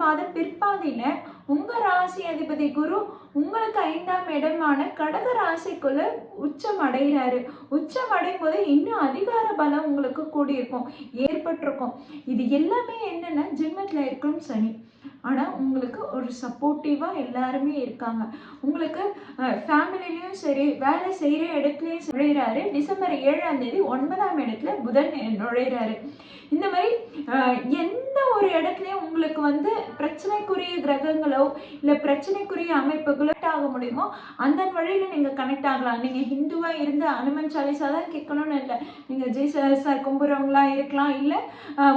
மாதம் பிற்பாதியில உங்க ராசி அதிபதி குரு உங்களுக்கு 5ஆம் இடமான கடக ராசிக்குள்ள உச்சம் அடைகிறாரு. உச்சம் அடையும் போது இன்னும் அதிகார பலம் உங்களுக்கு கூடியிருக்கும், ஏற்பட்டிருக்கும். இது எல்லாமே என்னன்னா ஜென்மத்துல இருக்கும் சனி. ஆனா உங்களுக்கு ஒரு சப்போர்ட்டிவா எல்லாருமே இருக்காங்க. உங்களுக்கு ஃபேமிலிலையும் சரி, வேலை செய்யற இடத்துலயும் நுழைகிறாரு. டிசம்பர் 7ஆம் தேதி 9ஆம் இடத்துல புதன் நுழைகிறாரு. இந்த மாதிரி எந்த ஒரு இடத்துலையும் உங்களுக்கு பிரச்சனைக்குரிய கிரகங்களோ இல்லை பிரச்சனைக்குரிய அமைப்புகளோ ஆக முடியுமோ அந்த வழியில நீங்க கனெக்ட் ஆகலாம். நீங்க ஹிந்துவா இருந்து அனுமன் சாலிசா தான் கேட்கணும்னு இல்லை. நீங்க ஜீசஸ் கும்புறவங்களா இருக்கலாம், இல்லை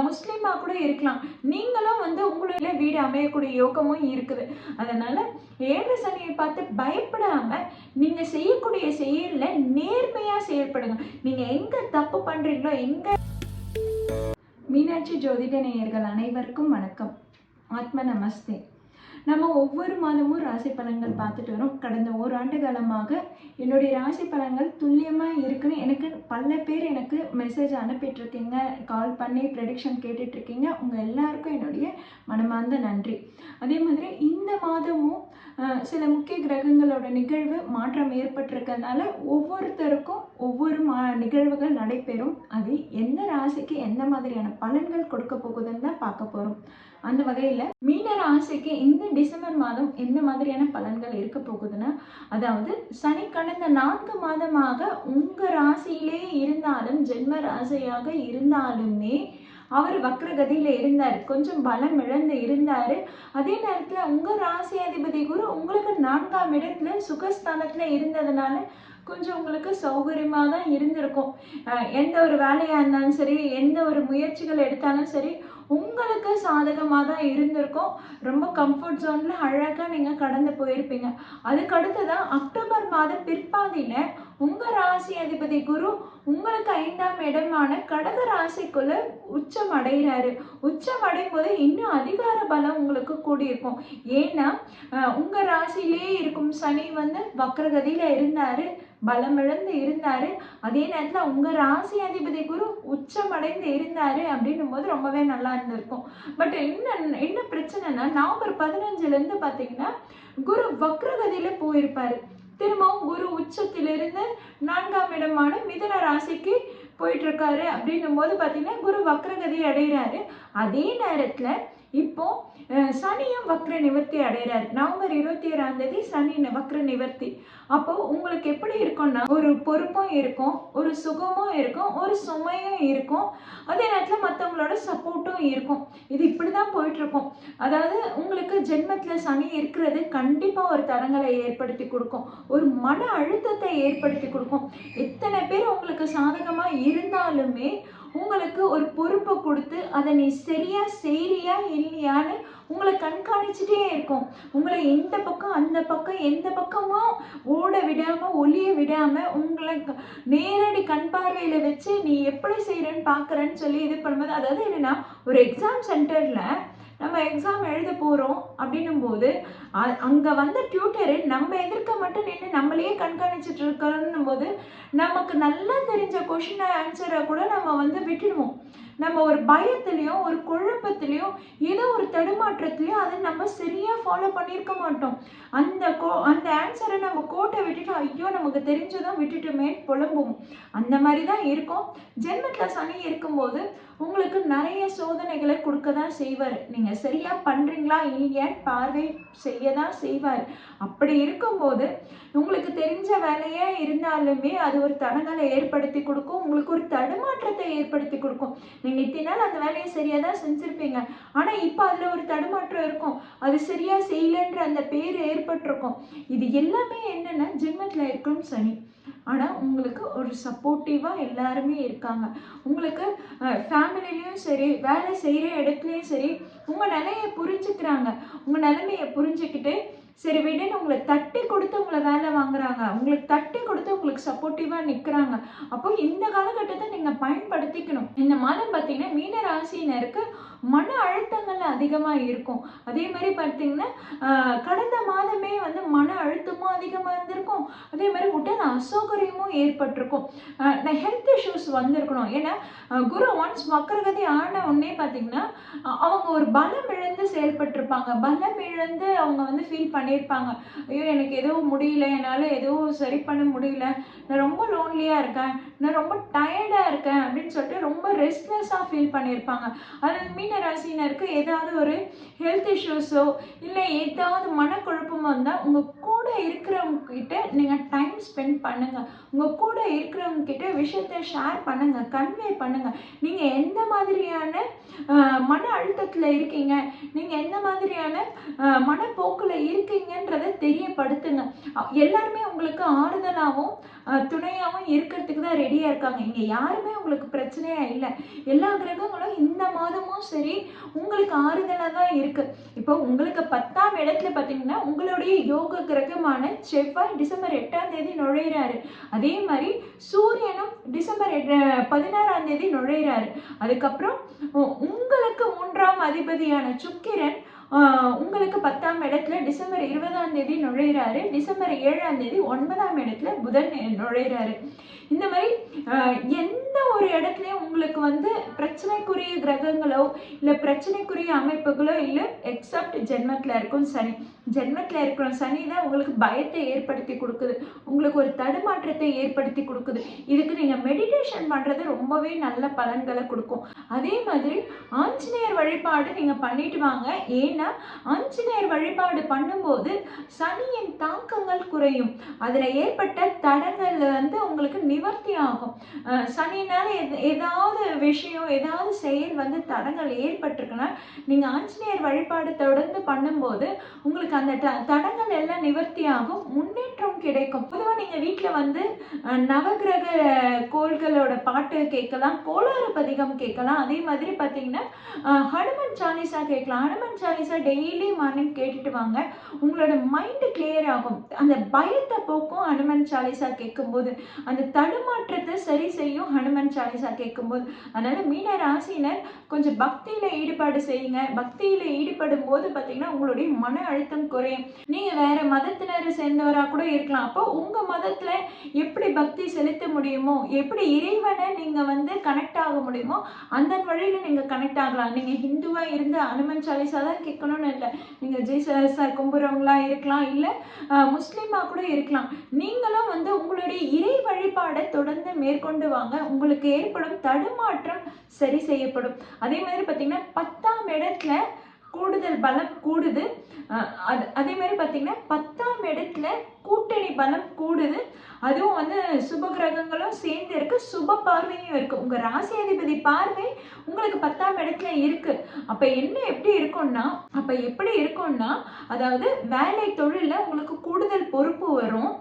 முஸ்லீமா கூட இருக்கலாம். நீங்களும் உங்களுடைய வீடு அமையக்கூடிய யோகமும் இருக்குது. அதனால 7 சனியை பார்த்து பயப்படாம நீங்க செய்யக்கூடிய செயல்ல நேர்மையா செயல்படுங்க. நீங்க எங்க தப்பு பண்றீங்களோ மீனாட்சி ஜோதிட நேயர்கள் அனைவருக்கும் வணக்கம். ஆத்ம நமஸ்தே. நம்ம ஒவ்வொரு மாதமும் ராசி பலன்கள் பார்த்துட்டு வரோம். கடந்த ஓராண்டு காலமாக என்னுடைய ராசி பலன்கள் துல்லியமாக இருக்குன்னு எனக்கு பல பேர் எனக்கு மெசேஜ் அனுப்பிட்டுருக்கீங்க, கால் பண்ணி ப்ரெடிக்ஷன் கேட்டுட்ருக்கீங்க. உங்கள் எல்லாருக்கும் என்னுடைய மனமார்ந்த நன்றி. அதே மாதிரி இந்த மாதமும் சில முக்கிய கிரகங்களோட நிகழ்வு மாற்றம் ஏற்பட்டிருக்கிறதுனால ஒவ்வொருத்தருக்கும் ஒவ்வொரு நிகழ்வுகள் நடைபெறும். அது எந்த ராசிக்கு எந்த மாதிரியான பலன்கள் கொடுக்க போகுதுன்னு தான் பார்க்க போகிறோம். அந்த வகையில் மீன ராசிக்கு இந்த டிசம்பர் மாதம் எந்த மாதிரியான பலன்கள் இருக்க போகுதுன்னா, அதாவது சனி கடந்த 4 மாதமாக உங்கள் ராசியிலே இருந்தாலும் ஜென்ம ராசியாக இருந்தாலுமே அவர் வக்ரகதியில இருந்தார், கொஞ்சம் பலம் இழந்து இருந்தாரு. அதே நேரத்துல உங்க ராசி அதிபதி குரு உங்களுக்கு 4ஆம் இடத்துல சுகஸ்தானத்துல இருந்ததுனால கொஞ்சம் உங்களுக்கு சௌகரியமா தான் இருந்திருக்கும். எந்த ஒரு வேலையா இருந்தாலும் சரி, எந்த ஒரு முயற்சிகள் எடுத்தாலும் சரி, உங்களுக்கு சாதகமாக தான் இருந்திருக்கும். ரொம்ப கம்ஃபர்ட் ஜோன்ல அழகாக நீங்கள் கடந்து போயிருப்பீங்க. அதுக்கு அடுத்ததான் அக்டோபர் மாதம் பிற்பாதியில உங்க ராசி அதிபதி குரு உங்களுக்கு 5ஆம் இடமான கடக ராசிக்குள்ள உச்சம் அடைகிறாரு. உச்சம் அடையும் போது இன்னும் அதிகார பலம் உங்களுக்கு கூடியிருக்கும். ஏன்னா உங்க ராசியிலே இருக்கும் சனி வக்ரகதியில இருந்தாரு, பலமிழந்து இருந்தாரு. அதே நேரத்துல உங்க ராசி அதிபதி குரு உச்சம் அடைந்து இருந்தாரு அப்படின்னும் போது ரொம்பவே நல்லா இருந்திருக்கும். பட் என்ன பிரச்சனைனா நவம்பர் 15ல பாத்தீங்கன்னா குரு வக்ரகதியில போயிருப்பாரு. திரும்பவும் குரு உச்சத்திலிருந்து 4ஆம் இடமான மிதுன ராசிக்கு போயிட்டு இருக்காரு. அப்படின்னும் போது பாத்தீங்கன்னா குரு வக்ரகதி அடைகிறாரு. அதே நேரத்துல இப்போ சனியும் வக்ர நிவர்த்தி அடைகிறாரு. நவம்பர் 21ஆம் தேதி சனி வக்ர நிவர்த்தி. அப்போ உங்களுக்கு எப்படி இருக்கும்னா ஒரு பொறுப்பும் இருக்கும், ஒரு சுகமும் இருக்கும், ஒரு சுமையும் இருக்கும். அதே நேரத்தில் மற்றவங்களோட சப்போர்ட்டும் இருக்கும். இது இப்படிதான் போயிட்டு இருக்கும். அதாவது உங்களுக்கு ஜென்மத்தில் சனி இருக்கிறது கண்டிப்பாக ஒரு தடங்களை ஏற்படுத்தி கொடுக்கும், ஒரு மன அழுத்தத்தை ஏற்படுத்தி கொடுக்கும். எத்தனை பேர் உங்களுக்கு சாதகமாக இருந்தாலுமே உங்களுக்கு ஒரு பொறுப்பை கொடுத்து அதை நீ சரியா செய்றியா இல்லையான்னு உங்களை கண்காணிச்சுட்டே இருக்கும். உங்களை இந்த பக்கம் அந்த பக்கம் எந்த பக்கமும் ஓட விடாம ஒளிய விடாம உங்களை நேரடி கண் பார்வையில வச்சு நீ எப்படி செய்யறன்னு பாக்குறன்னு சொல்லி இது பண்ணும்போது, அதாவது என்னன்னா ஒரு எக்ஸாம் சென்டர்ல நம்ம எக்ஸாம் எழுத போறோம் அப்படின்னும் போது அங்க டியூட்டரு நம்ம எதிர்க்க மட்டும் நின்று நம்மளையே கண்காணிச்சுட்டு இருக்கணும் போது நமக்கு நல்லா தெரிஞ்ச கொஷின் ஆன்சரை கூட நம்ம விட்டுடுவோம். நம்ம ஒரு பயத்திலையும் ஒரு குழப்பத்திலையும் ஏதோ ஒரு தடுமாற்றத்திலையும் அதை நம்ம சரியா ஃபாலோ பண்ணியிருக்க மாட்டோம். அந்த ஆன்சரை நம்ம கோட்டை விட்டுட்டு ஐயோ நமக்கு தெரிஞ்சதான் விட்டுட்டுமே புலம்பும். அந்த மாதிரி தான் இருக்கும். ஜென்மத்தில் சனி இருக்கும்போது உங்களுக்கு நிறைய சோதனைகளை கொடுக்க தான் செய்வார். நீங்க சரியா பண்றீங்களா இல்லையான்னு பார்வை செய்ய தான் செய்வார். அப்படி இருக்கும்போது உங்களுக்கு தெரிஞ்ச வேலையா இருந்தாலுமே அது ஒரு தடங்களை ஏற்படுத்தி கொடுக்கும், உங்களுக்கு ஒரு தடுமாற்றத்தை ஏற்படுத்தி கொடுக்கும். நீங்க இத்தனை அந்த வேலையை சரியா தான் செஞ்சிருப்பீங்க, ஆனா இப்ப அதுல ஒரு தடுமாற்றம் இருக்கும், அது சரியா செய்யலன்ற அந்த பேர் ஏற்பட்டிருக்கும். இது எல்லாமே என்னன்னா ஜென்மத்துல இருக்கும் சனி. ஆனா உங்களுக்கு ஒரு சப்போர்ட்டிவா எல்லாருமே இருக்காங்க. உங்களுக்கு ஃபேமிலிலையும் சரி, வேலை செய்யற இடத்துலயும் சரி, உங்க நிலையை புரிஞ்சுக்கிறாங்க. உங்க நிலைமையை புரிஞ்சுக்கிட்டு சரி விடுன்னு உங்களை தட்டி கொடுத்து உங்களை வேலை வாங்குறாங்க, உங்களுக்கு தட்டி கொடுத்து உங்களுக்கு சப்போர்ட்டிவா நிக்கிறாங்க. அப்போ இந்த காலகட்டத்தை நீங்க பயன்படுத்திக்கணும். இந்த மாதம் பார்த்தீங்கன்னா மீன ராசியினருக்கு மன அழுத்தங்கள் அதிகமாக இருக்கும். அதே மாதிரி பார்த்தீங்கன்னா கடந்த மாதமே வந்து மன அழுத்தமும் அதிகமாக இருந்திருக்கும். அதே மாதிரி உடல் அசௌகரியமும் ஏற்பட்டிருக்கும். ஹெல்த் இஷ்யூஸ் வந்திருக்கணும். ஏன்னா குரு ஒன்ஸ் வக்ரகதி ஆன உடனே பார்த்தீங்கன்னா அவங்க ஒரு பலம் இழந்து செயல்பட்டிருப்பாங்க. பலம் இழந்து அவங்க வந்து ஃபீல் பண்ணியிருப்பாங்க. ஐயோ எனக்கு எதுவும் முடியல, என்னால் எதுவும் சரி பண்ண முடியல, நான் ரொம்ப லோன்லியாக இருக்கேன், நான் ரொம்ப டயர்டாக இருக்கேன் அப்படின்னு சொல்லிட்டு ரொம்ப ரெஸ்ட்லெஸ்ஸாக ஃபீல் பண்ணியிருப்பாங்க. அது மீன ராசினருக்கு ஏதாவது ஒரு ஹெல்த் இஷ்யூஸோ இல்லை ஏதாவது மனக்குழப்பமோ இருந்தால் உங்கள் கூட இருக்கிறவங்க கிட்ட நீங்கள் டைம் ஸ்பெண்ட் பண்ணுங்கள். உங்கள் கூட இருக்கிறவங்க கிட்ட விஷயத்தை ஷேர் பண்ணுங்கள், கன்வே பண்ணுங்கள். நீங்கள் எந்த மாதிரியான மன அழுத்தத்தில் இருக்கீங்க, நீங்கள் எந்த மாதிரியான மனப்போக்கில் இருக்கீங்கன்றதை தெரியப்படுத்துங்க. எல்லாருமே உங்களுக்கு ஆறுதலாகவும் துணையாகவும் இருக்கிறதுக்கு தான் ரெடியாக இருக்காங்க. இங்கே யாருமே உங்களுக்கு பிரச்சனையாக இல்லை. எல்லா கிரகங்களும் இந்த மாதமும் சரி உங்களுக்கு ஆறுதலாக தான் இருக்குது. இப்போ உங்களுக்கு 10ஆம் இடத்துல பார்த்தீங்கன்னா உங்களுடைய யோக கிரகமான செவ்வாய் டிசம்பர் 8ஆம் தேதி நுழையிறாரு. அதே மாதிரி சூரியனும் டிசம்பர் 16ஆம் தேதி நுழையிறாரு. அதுக்கப்புறம் உங்களுக்கு 3ஆம் அதிபதியான சுக்கிரன் உங்களுக்கு 10ஆம் இடத்துல டிசம்பர் 20ஆம் தேதி நுழையிறாரு. டிசம்பர் 7ஆம் தேதி 9ஆம் இடத்துல புதன் நுழையிறாரு. இந்த மாதிரி எந்த ஒரு இடத்துலையும் உங்களுக்கு வந்து பிரச்சனைக்குரிய கிரகங்களோ இல்லை பிரச்சனைக்குரிய அமைப்புகளோ இல்லை, எக்ஸப்ட் ஜென்மத்தில் இருக்கும் சனி. ஜென்மத்தில் இருக்கிற சனி தான் உங்களுக்கு பயத்தை ஏற்படுத்தி கொடுக்குது, உங்களுக்கு ஒரு தடுமாற்றத்தை ஏற்படுத்தி கொடுக்குது. இதுக்கு நீங்கள் மெடிடேஷன் பண்ணுறது ரொம்பவே நல்ல பலன்களை கொடுக்கும். அதே மாதிரி ஆஞ்சநேயர் வழிபாடு நீங்கள் பண்ணிட்டு வாங்க. ஏன்னா ஆஞ்சநேயர் வழிபாடு பண்ணும்போது சனியின் தாக்கங்கள் குறையும். அதில் ஏற்பட்ட தடங்கள் வந்து உங்களுக்கு நிவர்த்தி ஆகும். சனியினால ஏதாவது விஷயம் ஏதாவது செயல் வந்து தடங்கள் ஏற்பட்டிருக்குன்னா நீங்கள் ஆஞ்சநேயர் வழிபாடு தொடர்ந்து பண்ணும்போது உங்களுக்கு அந்த தடங்கள் எல்லாம் நிவர்த்தி ஆகும், முன்னேற்றம் கிடைக்கும். பொதுவாக நீங்கள் வீட்டில் வந்து நவகிரக கோள்களோட பாட்டு கேட்கலாம், கோளாறு பதிகம் கேட்கலாம். அதே மாதிரி பார்த்தீங்கன்னா ஹனுமன் சாலிசா கேட்கலாம். ஹனுமன் சாலிசா டெய்லி மார்னிங் கேட்டுட்டு வாங்க, உங்களோட மைண்டு கிளியர் ஆகும். அந்த பயத்தை போக்கும் ஹனுமன் சாலிசா கேட்கும்போது, அந்த தடுமாற்றத்தை சரி செய்யும் ஹனுமன் சாலிசா கேட்கும்போது. அதனால மீன ராசினர் கொஞ்சம் பக்தியில ஈடுபாடு செய்யுங்க. பக்தியில ஈடுபடும் போது பார்த்தீங்கன்னா உங்களுடைய மன அழுத்தம் குறையும். நீங்க வேற மதத்தினரை சேர்ந்தவராக கூட இருக்கலாம். அப்போ உங்க மதத்துல எப்படி பக்தி செலுத்த முடியுமோ, எப்படி இறைவனை நீங்க வந்து கனெக்ட் ஆக முடியுமோ அந்த வழியில நீங்க கனெக்ட் ஆகலாம். நீங்க ஹிந்துவா இருந்து ஹனுமன் சாலிசா தான் கேட்கணும்னு இல்லை. நீங்க ஜெய்சா கும்புறவங்களா இருக்கலாம், இல்லை முஸ்லீமா கூட இருக்கலாம். நீங்களும் வந்து உங்களுடைய இறை வழிபாடை தொடர்ந்து மேற்கொண்டு வாங்க. உங்களுக்கு ஏற்படும் தடுமாற்றம் சரி செய்யப்படும். அதே மாதிரி பார்த்தீங்கன்னா 10ஆம் இடத்துல கூடுதல் பலம் கூடுது. அதே மாதிரி பார்த்தீங்கன்னா 10ஆம் இடத்துல கூட்டணி பலம் கூடுது. அதுவும் வந்து சுப கிரகங்களும் சேர்ந்து இருக்கு, சுப பார்வையும் இருக்கு. உங்க ராசி அதிபதி பார்வை உங்களுக்கு 10ஆம் இடத்துல இருக்கு. அப்ப எப்படி இருக்கும்னா அதாவது வேலை தொழில உங்களுக்கு கூடுதல் பொறுப்பு வரும்.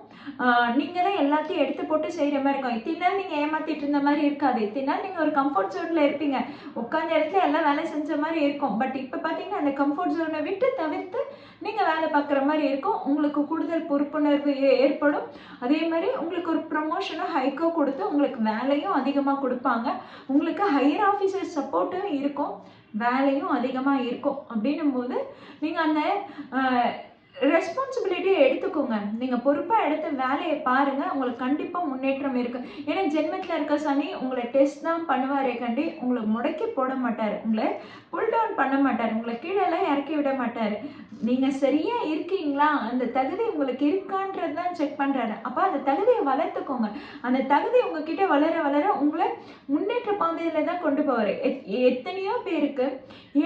நீங்க தான் எல்லாத்தையும் எடுத்து போட்டு செய்யற மாதிரி இருக்கும். இத்தனை நாள் நீங்க ஏமாத்திட்டு இருந்த மாதிரி இருக்காது. இத்தனை நாள் நீங்க ஒரு கம்ஃபர்ட் ஜோன்ல இருப்பீங்க, உட்கார்ந்த இடத்துல எல்லாம் வேலை செஞ்ச மாதிரி இருக்கும். பட் இப்ப பாத்தீங்கன்னா அந்த கம்ஃபர்ட் ஜோனை விட்டு தவிர்த்து நீங்க வேலை பார்க்குற மாதிரி இருக்கும். உங்களுக்கு கூடுதல் பொறுப்புணர்வு ஏற்படும். அதே மாதிரி உங்களுக்கு ஒரு ப்ரமோஷனோ ஹைக்கோ கொடுத்து உங்களுக்கு வேலையும் அதிகமாக கொடுப்பாங்க. உங்களுக்கு ஹையர் ஆஃபீஸர் சப்போர்ட்டும் இருக்கும், வேலையும் அதிகமாக இருக்கும். அப்படின்னும் போது நீங்கள் அந்த ரெஸ்பான்சிபிலிட்டியை எடுத்துக்கோங்க. நீங்கள் பொறுப்பாக எடுத்து வேலையை பாருங்கள், உங்களுக்கு கண்டிப்பாக முன்னேற்றம் இருக்குது. ஏன்னா ஜென்மத்தில் இருக்க சனி உங்களை டெஸ்ட் தான் பண்ணுவாரே கண்டி உங்களை முடக்கி போட மாட்டார், உங்களை புல் டவுன் பண்ண மாட்டார், உங்களை கீழெல்லாம் இறக்கி விட மாட்டார். நீங்கள் சரியாக இருக்கீங்களா, அந்த தகுதி உங்களுக்கு இருக்கான்றது தான் செக் பண்ணுறாரு. அப்போ அந்த தகுதியை வளர்த்துக்கோங்க. அந்த தகுதி உங்ககிட்ட வளர வளர உங்களை முன்னேற்ற பாதையில் தான் கொண்டு போவார். எத்தனையோ பேருக்கு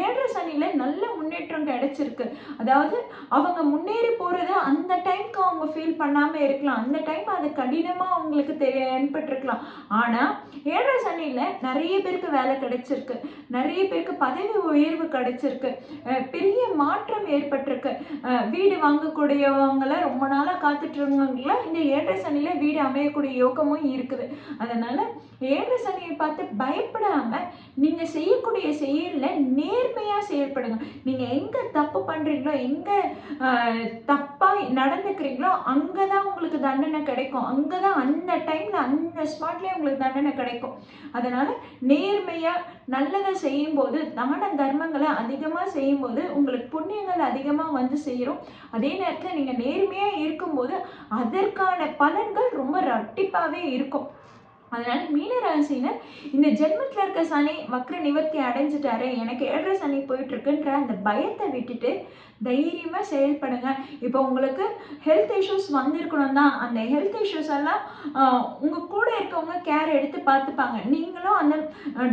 7 சனியில் நல்ல முன்னேற்றம் கிடைச்சிருக்கு. அதாவது அவங்க முன்னேறி போகிறது அந்த டைம்க்கு அவங்க ஃபீல் பண்ணாமல் இருக்கலாம், அந்த டைம் அது கடினமாக அவங்களுக்கு தென்பட்டுருக்கலாம். ஆனால் 7 சனியில் நிறைய பேருக்கு வேலை கிடைச்சிருக்கு, நிறைய பேருக்கு பதவி உயர்வு கிடைச்சிருக்கு, பெரிய மாற்றம் ஏற்பட்டிருக்கு. வீடு வாங்கக்கூடியவங்கள ரொம்ப நாளாக காத்துட்டு இருந்தவங்கள இந்த 7 சனியில் வீடு அமையக்கூடிய யோகமும் இருக்குது. அதனால் 7 சனியை பார்த்து பயப்படாமல் நீங்கள் செய்யக்கூடிய செயலில் நேர்மையாக செயல்படுங்க. நீங்கள் எங்கே தப்பு பண்ணுறீங்களோ, எங்கே தப்பாக நடந்துக்கிறீங்களோ அங்கே தான் உங்களுக்கு தண்டனை கிடைக்கும். அங்கே தான் அந்த டைமில் அந்த ஸ்பாட்லேயே உங்களுக்கு தண்டனை கிடைக்கும். அதனால் நேர்மையாக நல்லதை செய்யும்போது, தான தர்மங்களை அதிகமாக செய்யும்போது உங்களுக்கு புண்ணியங்கள் அதிகமாக வந்து சேரும். அதே நேரத்தில் நீங்கள் நேர்மையாக இருக்கும்போது அதற்கான பலன்கள் ரொம்ப இரட்டிப்பாகவே இருக்கும். அதனால மீன ராசினர் இந்த ஜென்மத்தில் இருக்க சனி வக்ர நிவர்த்தி அடைஞ்சிட்டாரு, எனக்கு 7.5 சனி போயிட்டு இருக்குன்ற அந்த பயத்தை விட்டுட்டு தைரியமாக செயல்படுங்க. இப்போ உங்களுக்கு ஹெல்த் இஷ்யூஸ் வந்திருக்கணும் தான், அந்த ஹெல்த் இஷ்யூஸ் எல்லாம் உங்கள் கூட இருக்கவங்க கேர் எடுத்து பார்த்துப்பாங்க. நீங்களும் அந்த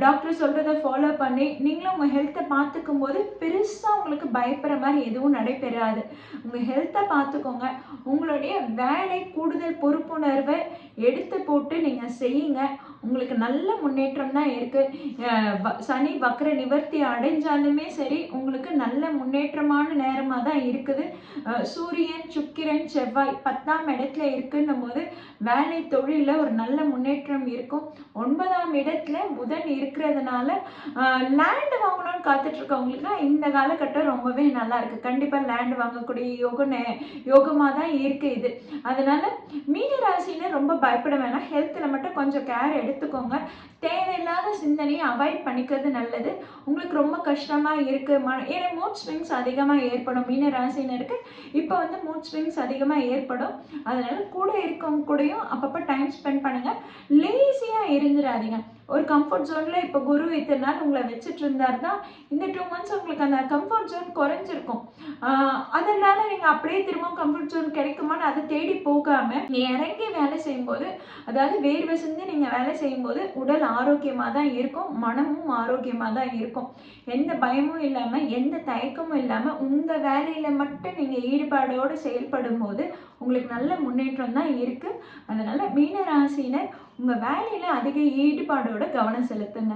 டாக்டர் சொல்கிறத ஃபாலோ பண்ணி நீங்களும் உங்கள் ஹெல்த்தை பார்த்துக்கும் போது பெருசாக உங்களுக்கு பயப்படுற மாதிரி எதுவும் நடைபெறாது. உங்கள் ஹெல்த்தை பார்த்துக்கோங்க. உங்களுடைய வேலை கூடுதல் பொறுப்புணர்வை எடுத்து போட்டு நீங்கள் செய்யுங்க. உங்களுக்கு நல்ல முன்னேற்றம் தான் இருக்குது. சனி வக்ர நிவர்த்தி அடைஞ்சாலுமே சரி உங்களுக்கு நல்ல முன்னேற்றமான நேரமாக தான் இருக்குது. சூரியன் சுக்கிரன் செவ்வாய் 10ஆம் இடத்துல இருக்குன்னும் போது வேலை தொழிலில் ஒரு நல்ல முன்னேற்றம் இருக்கும். 9ஆம் இடத்துல புதன் இருக்கிறதுனால லேண்டு வாங்கணும்னு காத்துட்டு இருக்கவங்களுக்குலாம் இந்த காலகட்டம் ரொம்பவே நல்லா இருக்குது. கண்டிப்பாக லேண்டு வாங்கக்கூடிய யோகமாக தான் இருக்குது இது. அதனால மீன ராசின்னு ரொம்ப பயப்பட வேணாம். ஹெல்த்தில் மட்டும் கொஞ்சம் கேர் எடுத்துக்கோங்க. தேவையில்லாத சிந்தனையை அவாய்ட் பண்ணிக்கிறது நல்லது. உங்களுக்கு ரொம்ப கஷ்டமாக இருக்குது, ஏன்னா மூட் ஸ்விங்ஸ் அதிகமாக ஏற்படும். மீன ராசினருக்கு இப்போ வந்து மூட் ஸ்விங்ஸ் அதிகமாக ஏற்படும். அதனால கூட இருக்கவங்க கூடயும் அப்பப்போ டைம் ஸ்பெண்ட் பண்ணுங்கள். லேசியாக இருந்துடாதீங்க. ஒரு கம்ஃபர்ட் ஜோனில் இப்போ குரு இத்தனை நாள் உங்களை வச்சுட்டு இருந்தார் தான், இந்த 2 மந்த்ஸ் உங்களுக்கு அந்த கம்ஃபர்ட் ஜோன் குறைஞ்சிருக்கும். அதனால நீங்கள் அப்படியே திரும்ப கம்ஃபர்ட் ஜோன் கிடைக்குமான்னு அதை தேடி போகாமல் நீங்கள் இறங்கி வேலை செய்யும்போது, அதாவது வேர்வை சிந்து நீங்கள் வேலை செய்யும்போது உடல் ஆரோக்கியமாக தான் இருக்கும், மனமும் ஆரோக்கியமாக தான் இருக்கும். எந்த பயமும் இல்லாமல் எந்த தயக்கமும் இல்லாமல் உங்கள் வேலையில் மட்டும் நீங்கள் ஈடுபாடோடு செயல்படும் போது உங்களுக்கு நல்ல முன்னேற்றம் தான் இருக்குது. அதனால் மீன ராசினர் உங்கள் வேலையில் அதிக ஈடுபாடோட கவனம் செலுத்துங்க.